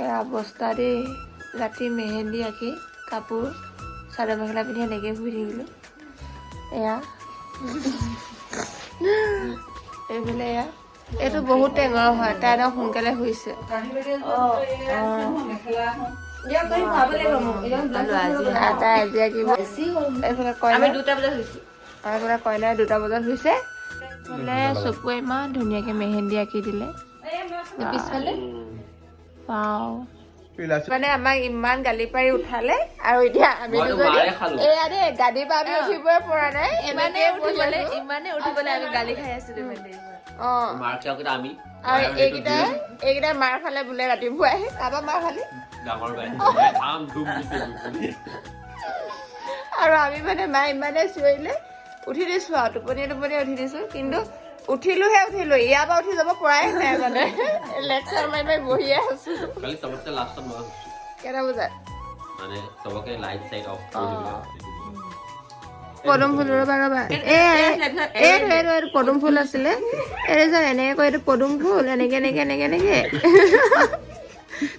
এয়া অৱস্থা দেই ৰাতি মেহেন্দি আঁকি কাপোৰ চাদৰ মেখেলা পিন্ধি এনেকৈ শুই থাকিলোঁ এয়া এইফালে এয়া এইটো বহুত টেঙৰ হয় তাই একদম সোনকালে শুইছে এইফালে কইনাই 2টা বজাত শুইছে বোলে চকুৱে ইমান ধুনীয়াকৈ মেহেন্দি আঁকি দিলে পিছফালে পাওঁ মানে আমাক ইমান গালি পাৰি উঠালে আৰু এতিয়া আমি এয়া দেই গাড়ীৰ পৰা আমি উঠিবই পৰা নাই ইমানে উঠিবলে আমি গালি খাই আছিলো আৰু এইকেইটাই মাৰ খালে বোলে ৰাতিপুৱাই কাৰোবাৰ মাৰ খালি আৰু আমি মানে মায়ে ইমানে চিঞৰিলে উঠি দিছো আৰু টোপনিয়ে উঠি দিছো কিন্তু উঠিলো ইয়াৰ পৰা উঠি যাব পৰাই নাই মানে লেকচাৰ মাৰি বহিয়ে আছো কেইটা বজাত পদুম ফুল ৰবা এইটো পদুম ফুল আছিলে এনেকে কয় এইটো পদুম ফুল এনেকে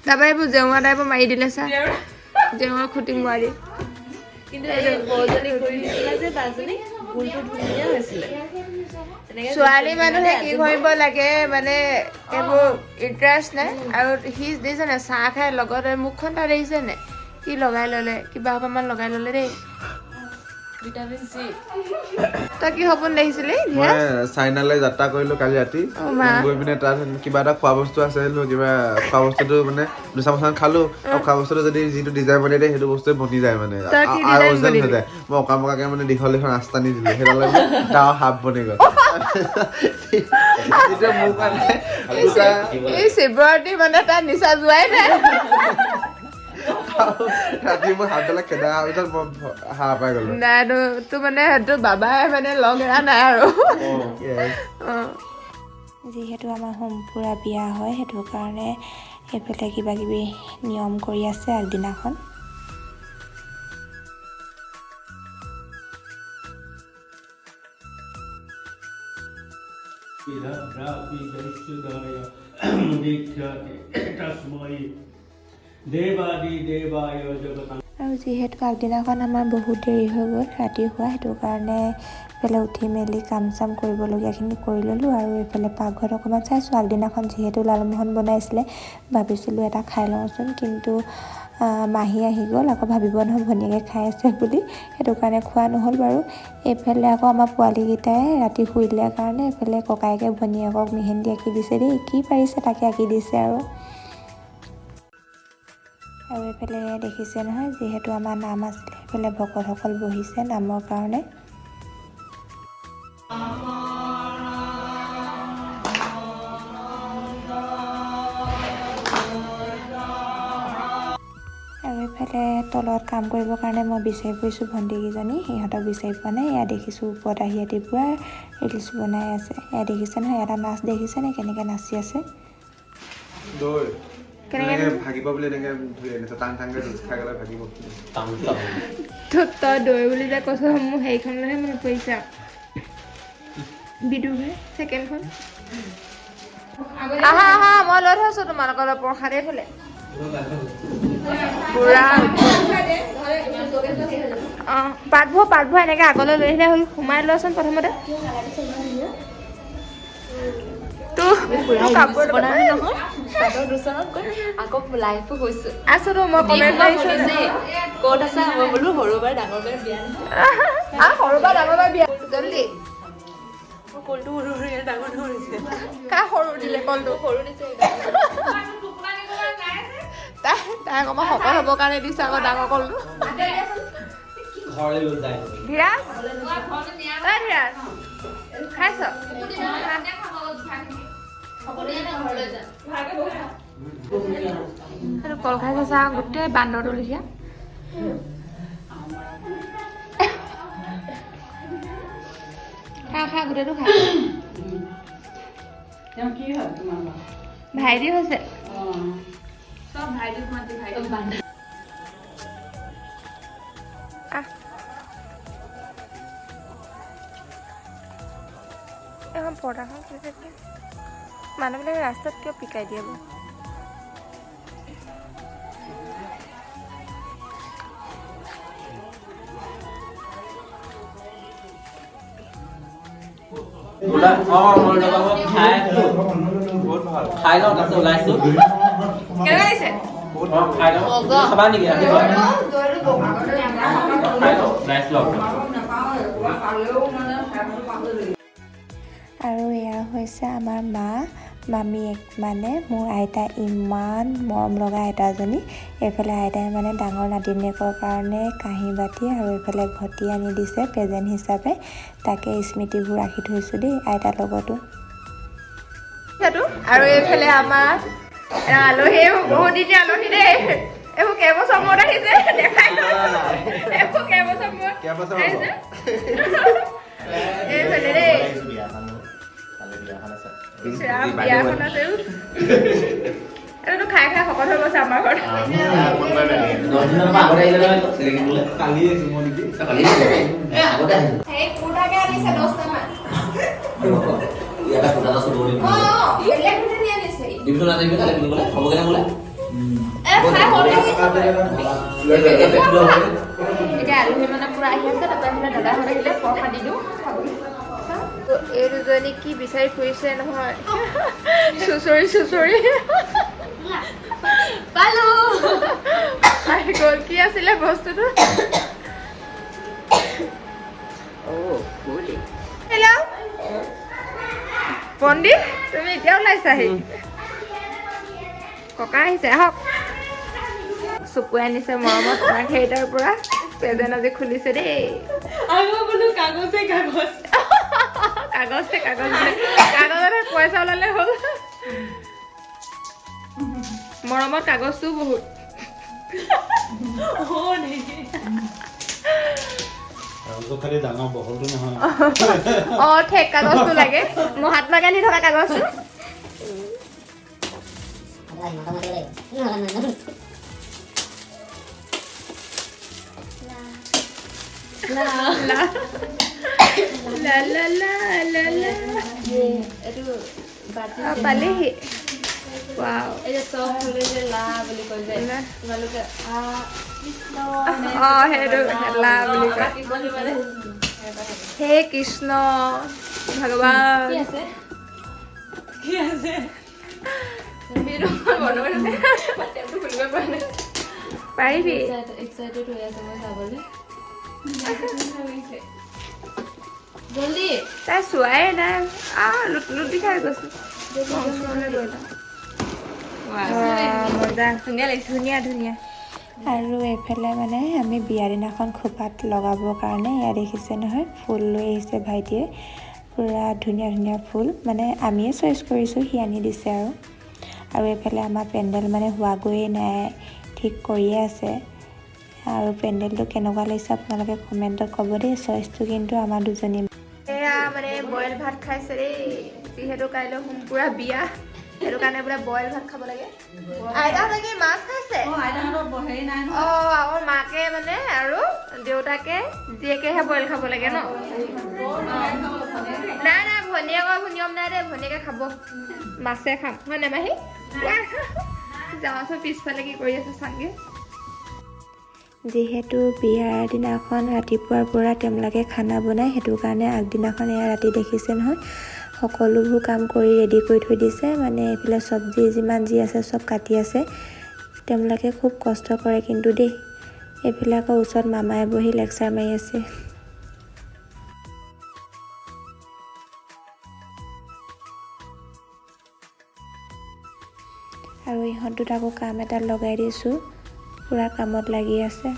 তাৰপৰা এইবোৰ জেওৰা টাইপৰ মাৰি দিলে চা জেওৰা খুটি মাৰি কিন্তু ছোৱালী মানুহে কি কৰিব লাগে মানে এইবোৰ ইণ্টাৰেষ্ট নাই আৰু সি দিছে নে চাহ খাই লগতে মুখখন তাত দেখিছে নে কি লগাই ললে কিবা অকণমান লগাই ললে দেই তই কি সপোন দেখিছিলি মই চাইনালৈ যাত্ৰা কৰিলো কালি ৰাতি গৈ পিনে তাত কিবা এটা খোৱা বস্তু আছে কিবা খোৱা বস্তুটো মানে দুচামুচমান খালো আৰু খোৱা বস্তুটো যদি যিটো ডিজাইন বনাই দিয়ে সেইটো বস্তুৱে বনি যায় মানে অৰিজিনেল হৈ যায় মই অকামকাকে মানে দীঘল এখন ৰাস্তা নি দিলো সেইডালে ডাঙৰ সাপ বনি গ'ল মোৰ কাৰণে এই শিৱৰাত্ৰি মানে তাৰ নিচা যোৱাই নাই ৰাতি মই হাতবিলাক খেদা অহাৰ পিছত মই সাৰ পাই গলো নাই তো মানে সেইটো বাবাই মানে লগ এৰা নাই আৰু যিহেতু আমাৰ হোমপুৰা বিয়া হয় সেইটো কাৰণে এইফালে কিবা কিবি নিয়ম কৰি আছে আগদিনাখন আৰু যিহেতু আগদিনাখন আমাৰ বহুত দেৰি হৈ গ'ল ৰাতি হোৱা সেইটো কাৰণে এইফালে উঠি মেলি কাম চাম কৰিবলগীয়াখিনি কৰি ল'লোঁ আৰু এইফালে পাকঘৰত অকণমান চাইছোঁ আগদিনাখন যিহেতু লালমোহন বনাইছিলে ভাবিছিলোঁ এটা খাই লওঁচোন কিন্তু মাহী আহি গ'ল আকৌ ভাবিব নহয় ভনীয়েকে খাই আছে বুলি সেইটো কাৰণে খোৱা নহ'ল বাৰু এইফালে আকৌ আমাৰ পোৱালীকেইটাই ৰাতি শুই দিলে কাৰণে এইফালে ককায়েকে ভনীয়েকক মেহেন্দি আঁকি দিছে দেই কি পাৰিছে তাকে আঁকি দিছে আৰু এইফালে দেখিছে নহয় যিহেতু আমাৰ নাম আছিলে সেইফালে ভকতসকল বহিছে নামৰ কাৰণে আৰু এইফালে তলত কাম কৰিবৰ কাৰণে মই বিচাৰি ফুৰিছোঁ ভণ্টিকেইজনী সিহঁতক বিচাৰি পোৱা নাই এয়া দেখিছোঁ ওপৰত আহি ৰাতিপুৱা ৰিলচ বনাই আছে এয়া দেখিছে নহয় এটা নাচ দেখিছেনে কেনেকৈ নাচি আছে ভাগিব বুলি এনেকে ধৰি আনিছে টান টানকে খাই গ'লে ভাগিব তই দৈ বুলি যে কৈছ মোৰ সেইখনলৈহে মনত পৰিছে বিদুৰহে ছেকেণ্ডখন আহা মই লৈ থৈছোঁ তোমালোকৰ প্ৰসাদ এইফালে অঁ পাতবোৰ এনেকৈ আগলৈ লৈ আহিলে হ'ল সোমাই লোৱাচোন প্ৰথমতে আকৌ লাইফো গৈছো আছো মই কমেণ্ট কৰিছো ক'ত আছা মই বোলো সৰুবাৰ ডাঙৰবাৰ বিয়া সৰুবাৰ ডাঙৰবাৰ বিয়া জলদি কলটো সৰু সৰু ডাঙৰ হৈছে কা সৰু দিলে কলটো সৰু দিছে তাই অকণমান শকত হ'বৰ কাৰণে দিছে আকৌ ডাঙৰ কলটো ধীৰাজ খাইছ কল খাই চা গোটেই বান্দৰটো লিখীয়া খা গোটেইটো খা ভাইটি হৈছে এখন পৰ্দাখন মানুহবিলাকে ৰাস্তাত কিয় পিকাই দিয়ে খাই লওঁ তাৰপিছত ওলাইছোঁ কেনেকুৱা লাগিছে? খাই লওঁ খাবা নেকি ৰাতিপুৱা খাই লওঁ ওলাইছোঁ আৰু এয়া হৈছে আমাৰ মা মামীয়েক মানে মোৰ আইতা ইমান মৰম লগা আইতাজনী এইফালে আইতাই মানে ডাঙৰ নাতিনীয়েকৰ কাৰণে কাঁহী বাতি আৰু এইফালে ঘটি আনি দিছে প্ৰেজেণ্ট হিচাপে তাকে স্মৃতিবোৰ ৰাখি থৈছোঁ দেই আইতাৰ লগতো আৰু এইফালে আমাৰ আলহী বহুত দিনীয়া আলহী দেই এইবোৰ কেইবছৰ মূৰত আহিছে দেখাই এইবোৰ কেইবছৰ মূৰত আহিছে এইফালে দেই বিয়াখন আছে এইটো খাই খাই শকত হৈ গৈছে আমাৰ ঘৰত এতিয়া আলহী মানে পুৰা আহি আছে তাৰপৰা আহিলে দাদাহঁত আহিলে প্ৰসাদ দি দিওঁ খাবলৈ এই দুজনী কি বিচাৰি ফুৰিছে নহয় চুচৰি পালো গ'ল কি আছিলে বস্তুটো হেল্ল' পণ্ডিত তুমি এতিয়া ওলাইছাহি ককা আহিছে আহক চকুৱে আনিছে মৰমত তোমাক সেইটাৰ পৰা প্ৰেজেণ্ট আজি খুলিছে দেই কাগজে কাগজত পইচা ওলালে হ'ল মৰমত কাগজটো বহুত ঠেক কাগজটো লাগে মহাত্মা গান্ধী থকা কাগজটো পালেহি হে কৃষ্ণ ভগৱান পাৰিবি জলদি তাই চোৱাই নাই লুটি খাই গৈছে ধুনীয়া আৰু এইফালে মানে আমি বিয়া দিনাখন খোপাত লগাবৰ কাৰণে এয়া দেখিছে নহয় ফুল লৈ আহিছে ভাইটিয়ে পুৰা ধুনীয়া ফুল মানে আমিয়ে চইচ কৰিছোঁ সি আনি দিছে আৰু এইফালে আমাৰ পেণ্ডেল মানে হোৱাগৈয়ে নাই ঠিক কৰিয়ে আছে আৰু পেণ্ডেলটো কেনেকুৱা লাগিছে আপোনালোকে কমেণ্টত ক'ব দেই চইচটো কিন্তু আমাৰ দুজনী এয়া মানে বইল ভাত খাইছে দেই যিহেতু কাইলৈ পুৰা বিয়া সেইটো কাৰণে বোলে বইল ভাত খাব লাগে আইতাহঁতে কি মাছ খাইছে আমাৰ মাকে মানে আৰু দেউতাকে জীয়েকেহে বইল খাব লাগে ন নাই ভনীয়েকৰ নিয়ম নাই দেই ভনীয়েকে খাব মাছে খাম হয় নে মাহী যাওঁচোন পিছফালে কি কৰি আছে চাংগে যিহেতু বিয়াৰ দিনাখন ৰাতিপুৱাৰ পৰা তেওঁলোকে খানা বনায় সেইটো কাৰণে আগদিনাখন এয়া ৰাতি দেখিছে নহয় সকলোবোৰ কাম কৰি ৰেডি কৰি থৈ দিছে মানে এইফালে চব্জি যিমান যি আছে চব কাটি আছে তেওঁলোকে খুব কষ্ট কৰে কিন্তু দেই এইফালে আকৌ ওচৰত মামাই বহি লেকচাৰ মাৰি আছে আৰু ইহঁত দুটাকো কাম এটা লগাই দিছোঁ পুৰা কামত লাগি আছে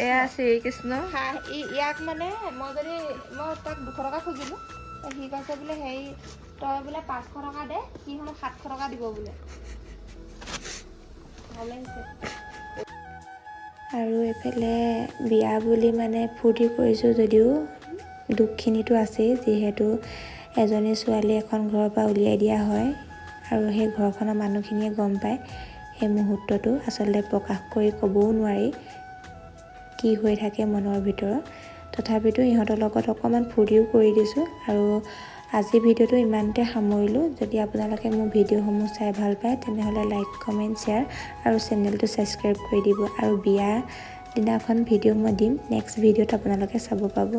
এয়া শ্ৰীকৃষ্ণ ইয়াক মানে মই তাক 200 টকা খুজিলোঁ সি কৈছে বোলে হেৰি তই বোলে 500 টকা দে সি মোক 700 টকা দিব বোলে ভাল লাগিছে আৰু এইফালে বিয়া বুলি মানে ফূৰ্তি কৰিছোঁ যদিও দুখখিনিতো আছেই যিহেতু এজনী ছোৱালী এখন ঘৰৰ পৰা উলিয়াই দিয়া হয় আৰু সেই ঘৰখনৰ মানুহখিনিয়ে গম পায় সেই মুহূৰ্তটো আচলতে প্ৰকাশ কৰি ক'বও নোৱাৰি কি হৈ থাকে মনৰ ভিতৰত তথাপিতো ইহঁতৰ লগত অকণমান ফূৰ্তিও কৰি দিছোঁ আৰু আজি ভিডিঅ'টো ইমানতে সামৰিলোঁ যদি আপোনালোকে মোৰ ভিডিঅ'সমূহ চাই ভাল পায় তেনেহ'লে লাইক কমেণ্ট শ্বেয়াৰ আৰু চেনেলটো ছাবস্ক্ৰাইব কৰি দিব আৰু বিয়া দিনাখন ভিডিঅ' মই দিম নেক্সট ভিডিঅ'ত আপোনালোকে চাব পাব